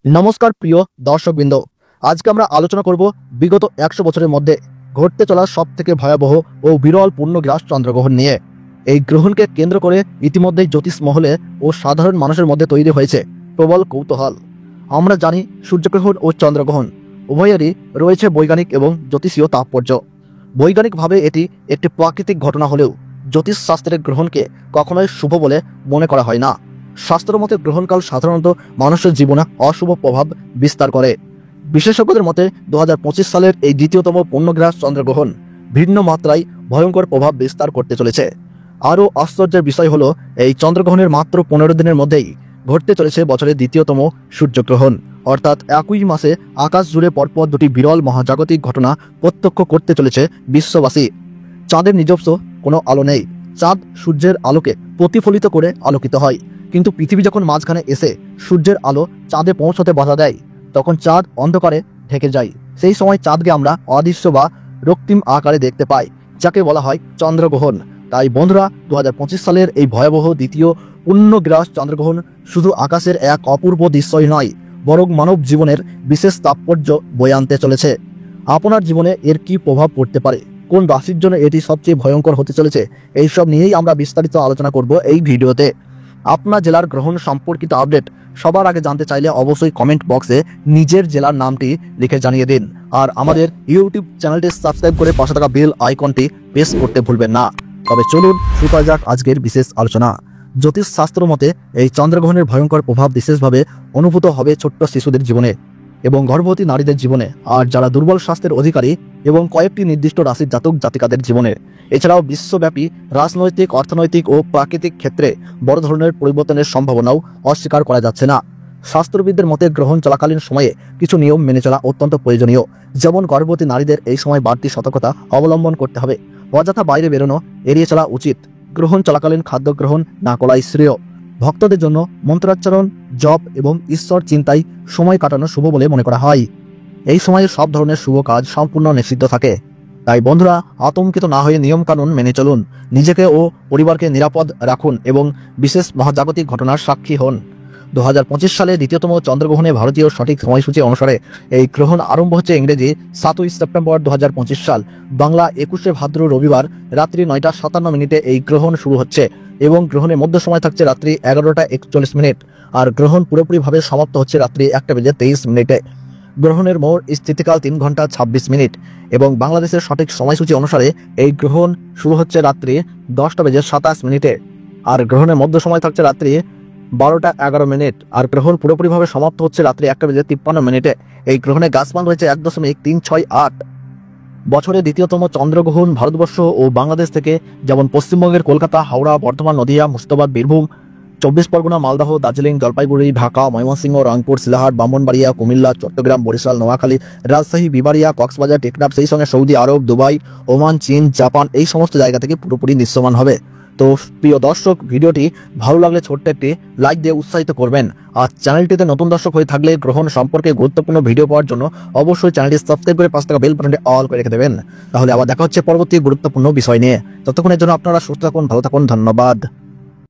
নমস্কার প্রিয় দর্শকবৃন্দ। আজকে আমরা আলোচনা করব বিগত 100 বছরের মধ্যে ঘটতে চলা সবথেকে ভয়াবহ ও বিরল পূর্ণগ্রাস চন্দ্রগ্রহণ নিয়ে। এই গ্রহণকে কেন্দ্র করে ইতিমধ্যেই জ্যোতিষ মহলে ও সাধারণ মানুষের মধ্যে তৈরি হয়েছে প্রবল কৌতূহল। আমরা জানি সূর্যগ্রহণ ও চন্দ্রগ্রহণ উভয়েরই রয়েছে বৈজ্ঞানিক এবং জ্যোতিষীয় তাৎপর্য। বৈজ্ঞানিকভাবে এটি একটি প্রাকৃতিক ঘটনা হলেও জ্যোতিষশাস্ত্রের গ্রহণকে কখনোই শুভ বলে মনে করা হয় না। শাস্ত্র মতে গ্রহণকাল সাধারণত মানুষের জীবনে অশুভ প্রভাব বিস্তার করে। বিশেষজ্ঞদের মতে 2025 সালের এই দ্বিতীয়তম পূর্ণগ্রাস চন্দ্রগ্রহণ ভিন্ন মাত্রায় ভয়ঙ্কর প্রভাব বিস্তার করতে চলেছে। আরও আশ্চর্যের বিষয় হলো এই চন্দ্রগ্রহণের মাত্র 15 দিনের মধ্যেই ঘটতে চলেছে বছরের দ্বিতীয়তম সূর্যগ্রহণ। অর্থাৎ একই মাসে আকাশ জুড়ে পরপর দুটি বিরল মহাজাগতিক ঘটনা প্রত্যক্ষ করতে চলেছে বিশ্ববাসী। চাঁদের নিজস্ব কোনো আলো নেই, চাঁদ সূর্যের আলোকে প্রতিফলিত করে আলোকিত হয়। কিন্তু পৃথিবী যখন মাঝখানে এসে সূর্যের আলো চাঁদে পৌঁছতে বাধা দেয়, তখন চাঁদ অন্ধকারে ঢেকে যায়। সেই সময় চাঁদকে আমরা অদৃশ্য বা রক্তিম আকারে দেখতে পাই, যাকে বলা হয় চন্দ্রগ্রহণ। তাই বন্ধুরা, 2025 সালের এই ভয়াবহ দ্বিতীয় পূর্ণগ্রাস চন্দ্রগ্রহণ শুধু আকাশের এক অপূর্ব দৃশ্যই নয়, বরং মানব জীবনের বিশেষ তাৎপর্য বয়ে আনতে চলেছে। আপনার জীবনে এর কি প্রভাব পড়তে পারে, কোন রাশির জন্য এটি সবচেয়ে ভয়ঙ্কর হতে চলেছে, এইসব নিয়েই আমরা বিস্তারিত আলোচনা করব এই ভিডিওতে। আপনার জেলার গ্রহণ সম্পর্কিত আপডেট সবার আগে জানতে চাইলে অবশ্যই কমেন্ট বক্সে নিজের জেলার নামটি লিখে জানিয়ে দিন। আর আমাদের ইউটিউব চ্যানেলটি সাবস্ক্রাইব করে পাশে থাকা বেল আইকনটি প্রেস করতে ভুলবেন না। তবে চলুন শুরু করা যাক আজকের বিশেষ আলোচনা। জ্যোতিষ শাস্ত্র মতে এই চন্দ্রগ্রহণের ভয়ঙ্কর প্রভাব বিশেষভাবে অনুভূত হবে ছোট্ট শিশুদের জীবনে এবং গর্ভবতী নারীদের জীবনে, আর যারা দুর্বল স্বাস্থ্যের অধিকারী এবং কয়েকটি নির্দিষ্ট রাশির জাতক জাতিকাদের জীবনে। এছাড়াও বিশ্বব্যাপী রাজনৈতিক, অর্থনৈতিক ও প্রাকৃতিক ক্ষেত্রে বড় ধরনের পরিবর্তনের সম্ভাবনাও অস্বীকার করা যাচ্ছে না। শাস্ত্রবিদদের মতে গ্রহণ চলাকালীন সময়ে কিছু নিয়ম মেনে চলা অত্যন্ত প্রয়োজনীয়। যেমন গর্ভবতী নারীদের এই সময় বাড়তি সতর্কতা অবলম্বন করতে হবে, অযথা বাইরে বেরোনো এড়িয়ে চলা উচিত, গ্রহণ চলাকালীন খাদ্য গ্রহণ না করাই শ্রেয়। ভক্তদের জন্য মন্ত্রাচ্চারণ, জপ এবং ঈশ্বর চিন্তায় সময় কাটানো শুভ বলে মনে করা হয়। এই সময়ে সব ধরনের শুভ কাজ সম্পূর্ণ নিষিদ্ধ থাকে। তাই বন্ধুরা, আতঙ্কিত না হয়ে নিয়মকানুন মেনে চলুন, নিজেকে ও পরিবারকে নিরাপদ রাখুন এবং বিশেষ মহাজাগতিক ঘটনার সাক্ষী হন। 2025 সালে দ্বিতীয়তম চন্দ্রগ্রহণে ভারতীয় সঠিক সময়সূচি অনুসারে এই গ্রহণ আরম্ভ হচ্ছে ইংরেজি 7ই সেপ্টেম্বর 2025 সাল, বাংলা 21শে ভাদ্র রবিবার রাত্রি 9টা 57 মিনিটে এই গ্রহণ শুরু হচ্ছে এবং গ্রহণের মধ্য সময় থাকছে রাত্রি 11টা 41 মিনিট, আর গ্রহণ পুরোপুরিভাবে সমাপ্ত হচ্ছে রাত্রি 1টা বেজে 23 মিনিটে। গ্রহণের মোট স্থিতিকাল 3 ঘন্টা 26 মিনিট এবং বাংলাদেশের সঠিক সময়সূচি অনুসারে এই গ্রহণ শুরু হচ্ছে রাত্রি 10টা বেজে 27 মিনিটে, আর গ্রহণের মধ্য সময় থাকছে রাত্রি 12টা 11 মিনিট, আর গ্রহণ পুরোপুরিভাবে সমাপ্ত হচ্ছে রাত্রি 1টা বেজে 53 মিনিটে। এই গ্রহণে গাছমান রয়েছে 1.368। বছরের দ্বিতীয়তম চন্দ্রগ্রহণ ভারতবর্ষ ও বাংলাদেশ থেকে, যেমন পশ্চিমবঙ্গের কলকাতা, হাওড়া, বর্ধমান, নদিয়া, মুর্শিদাবাদ, বীরভূম, 24 পরগনা, মালদহ, দার্জিলিং, জলপাইগুড়ি, ঢাকা, ময়মনসিংহ, রংপুর, সিলাহাট, ব্রাহ্মণবাড়িয়া, কুমিল্লা, চট্টগ্রাম, বরিশাল, নোয়াখালী, রাজশাহী, বিবাড়িয়া, কক্সবাজার, টেকনাফ, সেই সঙ্গে সৌদি আরব, দুবাই, ওমান, চীন, জাপান, এই সমস্ত জায়গা থেকে পুরোপুরি দৃশ্যমান হবে। তো প্রিয় দর্শক, ভিডিওটি ভালো লাগলে ছোট্ট একটি লাইক দিয়ে উৎসাহিত করবেন। আর চ্যানেলটিতে নতুন দর্শক হয়ে থাকলে গ্রহণ সম্পর্কে গুরুত্বপূর্ণ ভিডিও পাওয়ার জন্য অবশ্যই চ্যানেলটি সাবস্ক্রাইব করে পাশে থাকা বেল বাটনটি অল করে রেখে দেবেন। তাহলে আবার দেখা হচ্ছে পরবর্তী গুরুত্বপূর্ণ বিষয় নিয়ে। ততক্ষণের জন্য আপনারা সুস্থ থাকুন, ভালো থাকুন, ধন্যবাদ।